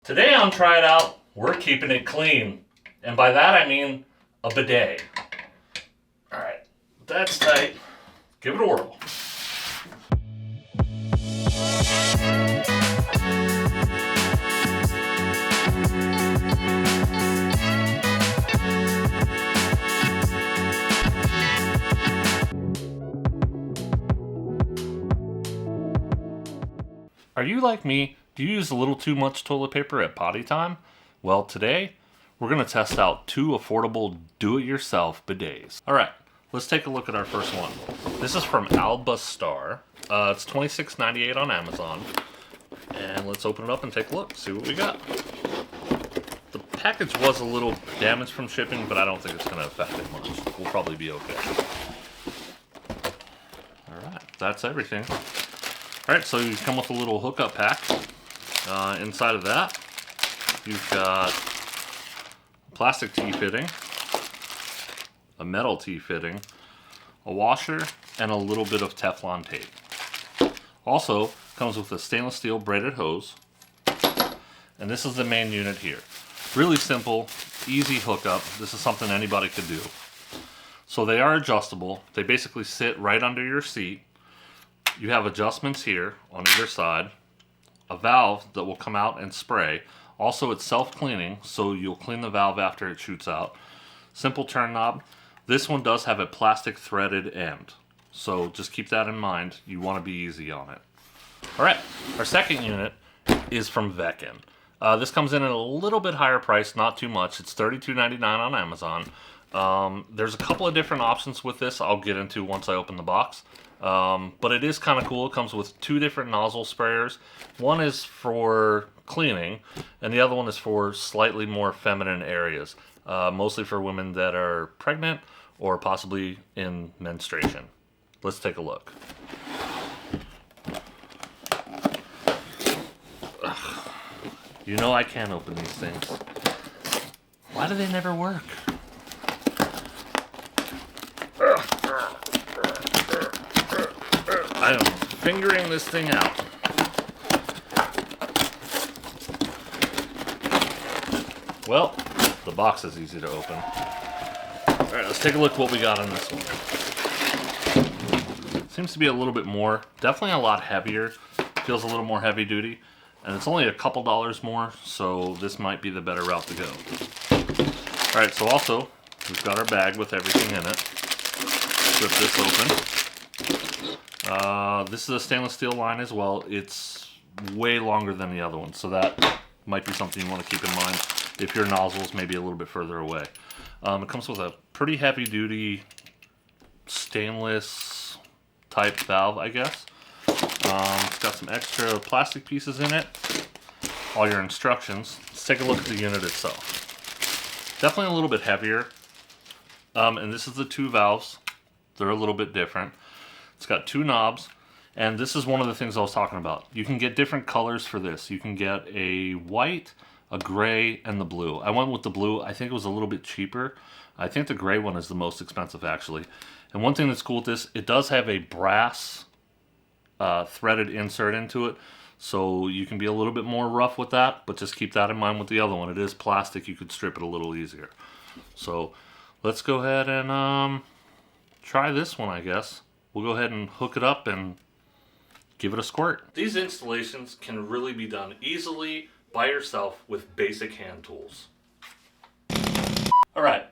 Today on Try It Out, we're keeping it clean. And by that I mean a bidet. Alright, that's tight. Give it a whirl. Are you like me? Do you use a little too much toilet paper at potty time? Well, today we're going to test out 2 affordable do-it-yourself bidets. All right, let's take a look at our first one. This is from Alba Star. It's $26.98 on Amazon. And let's open it up and take a look, see what we got. The package was a little damaged from shipping, but I don't think it's going to affect it much. We'll probably be okay. All right, that's everything. All right, so you come with a little hookup pack. Inside of that, you've got a plastic T-fitting, a metal T-fitting, a washer, and a little bit of Teflon tape. Also, comes with a stainless steel braided hose, and this is the main unit here. Really simple, easy hookup. This is something anybody could do. So they are adjustable. They basically sit right under your seat. You have adjustments here on either side, a valve that will come out and spray. Also, it's self-cleaning, so you'll clean the valve after it shoots out. Simple turn knob. This one does have a plastic threaded end, so just keep that in mind. You want to be easy on it. All right, our second unit is from Vecken. This comes in at a little bit higher price, not too much. It's $32.99 on Amazon. There's a couple of different options with this I'll get into once I open the box. But it is kind of cool. It comes with 2 different nozzle sprayers. One is for cleaning, and the other one is for slightly more feminine areas, mostly for women that are pregnant or possibly in menstruation. Let's take a look. Ugh. You know I can't open these things. Why do they never work? I am fingering this thing out. Well, the box is easy to open. Alright, let's take a look at what we got on this one. Seems to be a little bit more, definitely a lot heavier. Feels a little more heavy duty. And it's only a couple dollars more, so this might be the better route to go. Alright, so also, we've got our bag with everything in it. Flip this open. This is a stainless steel line as well. It's way longer than the other one, so that might be something you want to keep in mind if your nozzle's maybe a little bit further away. It comes with a pretty heavy duty stainless type valve, I guess. It's got some extra plastic pieces in it. All your instructions. Let's take a look at the unit itself. Definitely a little bit heavier. And this is the 2 valves. They're a little bit different. It's got 2 knobs, and this is one of the things I was talking about. You can get different colors for this. You can get a white, a gray, and the blue. I went with the blue. I think it was a little bit cheaper. I think the gray one is the most expensive, actually. And one thing that's cool with this, it does have a brass threaded insert into it, so you can be a little bit more rough with that, but just keep that in mind with the other one. It is plastic. You could strip it a little easier. So let's go ahead and try this one, I guess. We'll go ahead and hook it up and give it a squirt. These installations can really be done easily by yourself with basic hand tools. Alright,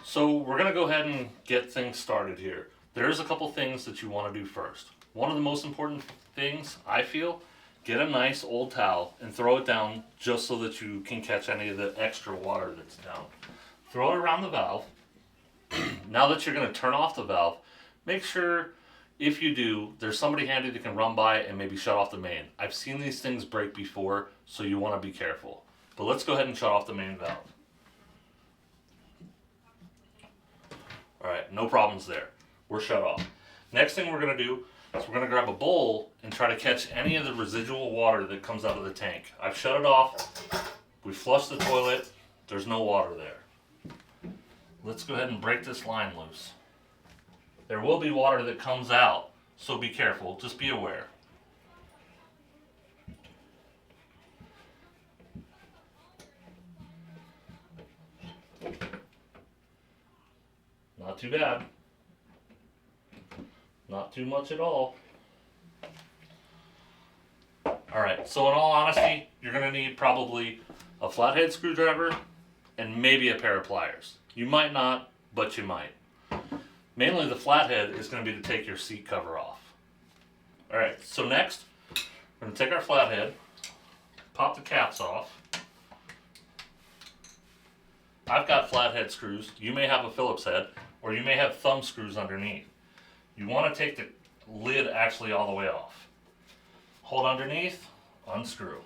so we're going to go ahead and get things started here. There's a couple things that you want to do first. One of the most important things, I feel, get a nice old towel and throw it down just so that you can catch any of the extra water that's down. Throw it around the valve. Now that you're going to turn off the valve, make sure, if you do, there's somebody handy that can run by and maybe shut off the main. I've seen these things break before, so you want to be careful. But let's go ahead and shut off the main valve. Alright, no problems there. We're shut off. Next thing we're going to do is we're going to grab a bowl and try to catch any of the residual water that comes out of the tank. I've shut it off. We flushed the toilet. There's no water there. Let's go ahead and break this line loose. There will be water that comes out, so be careful. Just be aware. Not too bad. Not too much at all. Alright, so in all honesty, you're going to need probably a flathead screwdriver and maybe a pair of pliers. You might not, but you might. Mainly the flathead is going to be to take your seat cover off. Alright, so next, we're going to take our flathead, pop the caps off. I've got flathead screws. You may have a Phillips head, or you may have thumb screws underneath. You want to take the lid actually all the way off. Hold underneath, unscrew.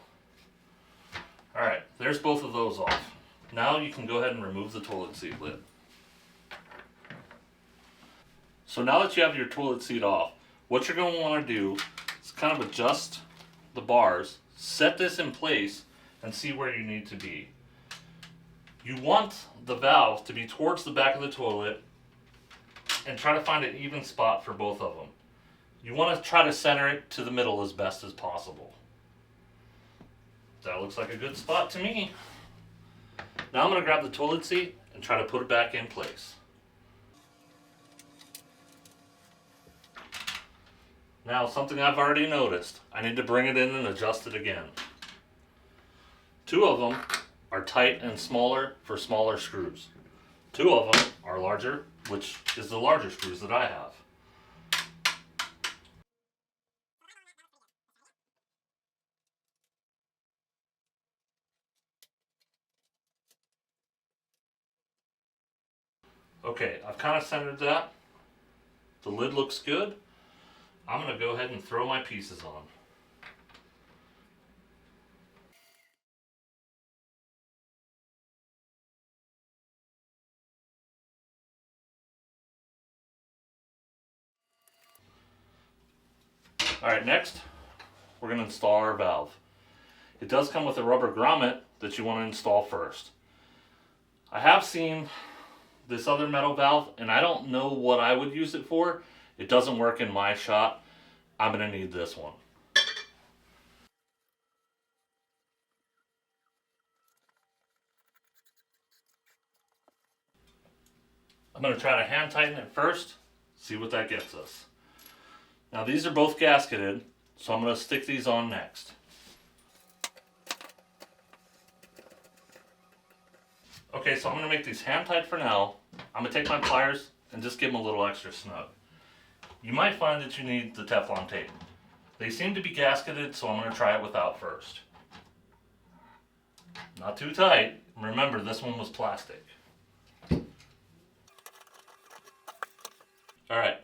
Alright, there's both of those off. Now you can go ahead and remove the toilet seat lid. So now that you have your toilet seat off, what you're going to want to do is kind of adjust the bars, set this in place, and see where you need to be. You want the valve to be towards the back of the toilet and try to find an even spot for both of them. You want to try to center it to the middle as best as possible. That looks like a good spot to me. Now I'm going to grab the toilet seat and try to put it back in place. Now, something I've already noticed, I need to bring it in and adjust it again. Two of them are tight and smaller for smaller screws. Two of them are larger, which is the larger screws that I have. Okay, I've kind of centered that. The lid looks good. I'm going to go ahead and throw my pieces on. Alright, next we're going to install our valve. It does come with a rubber grommet that you want to install first. I have seen this other metal valve and I don't know what I would use it for. It doesn't work in my shop. I'm going to need this one. I'm going to try to hand tighten it first, see what that gets us. Now these are both gasketed, so I'm going to stick these on next. Okay, so I'm going to make these hand tight for now. I'm going to take my pliers and just give them a little extra snug. You might find that you need the Teflon tape. They seem to be gasketed, so I'm going to try it without first. Not too tight. Remember, this one was plastic. Alright,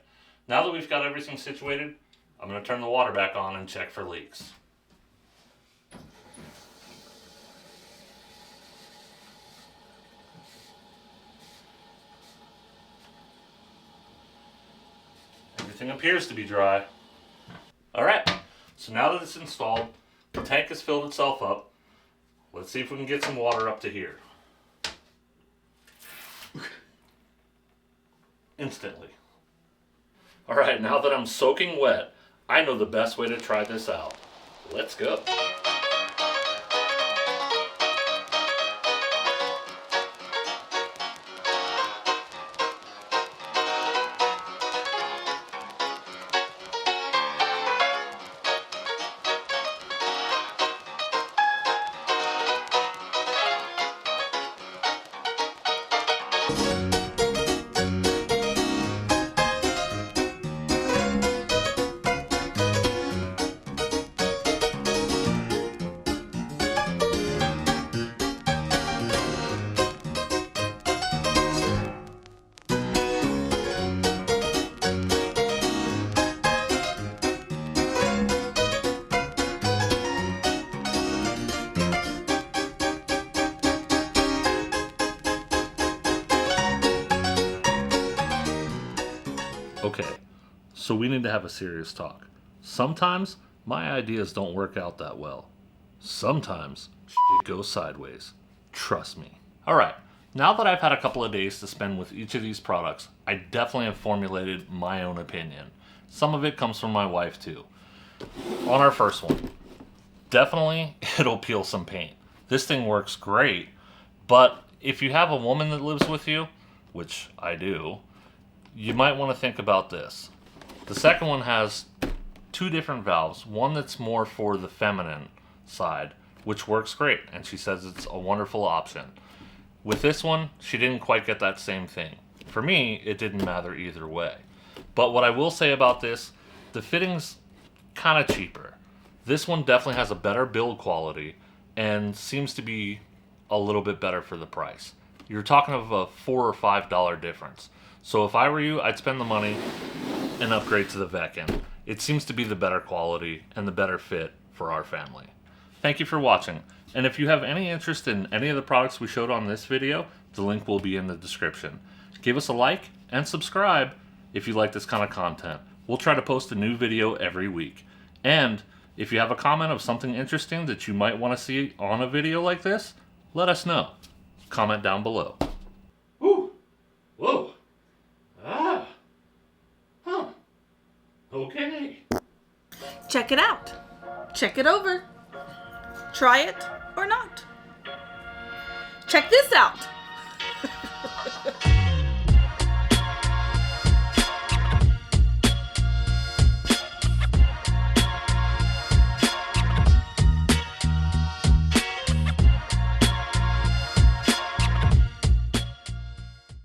now that we've got everything situated, I'm going to turn the water back on and check for leaks. Everything appears to be dry. Alright, so now that it's installed, the tank has filled itself up. Let's see if we can get some water up to here. Instantly. Alright, now that I'm soaking wet, I know the best way to try this out. Let's go. Okay, so we need to have a serious talk. Sometimes my ideas don't work out that well. Sometimes shit goes sideways. Trust me. Alright, now that I've had a couple of days to spend with each of these products, I definitely have formulated my own opinion. Some of it comes from my wife too. On our first one, definitely it'll peel some paint. This thing works great, but if you have a woman that lives with you, which I do, you might want to think about this. The second one has two different valves. One that's more for the feminine side, which works great, and she says it's a wonderful option. With this one, she didn't quite get that same thing. For me, it didn't matter either way. But what I will say about this, the fitting's kind of cheaper. This one definitely has a better build quality and seems to be a little bit better for the price. You're talking of a $4 or $5 difference. So if I were you, I'd spend the money and upgrade to the Vekin. It seems to be the better quality and the better fit for our family. Thank you for watching. And if you have any interest in any of the products we showed on this video, the link will be in the description. Give us a like and subscribe if you like this kind of content. We'll try to post a new video every week. And if you have a comment of something interesting that you might want to see on a video like this, let us know. Comment down below. Ooh. Whoa. Ah. Huh. Okay. Check it out. Check it over. Try it or not. Check this out.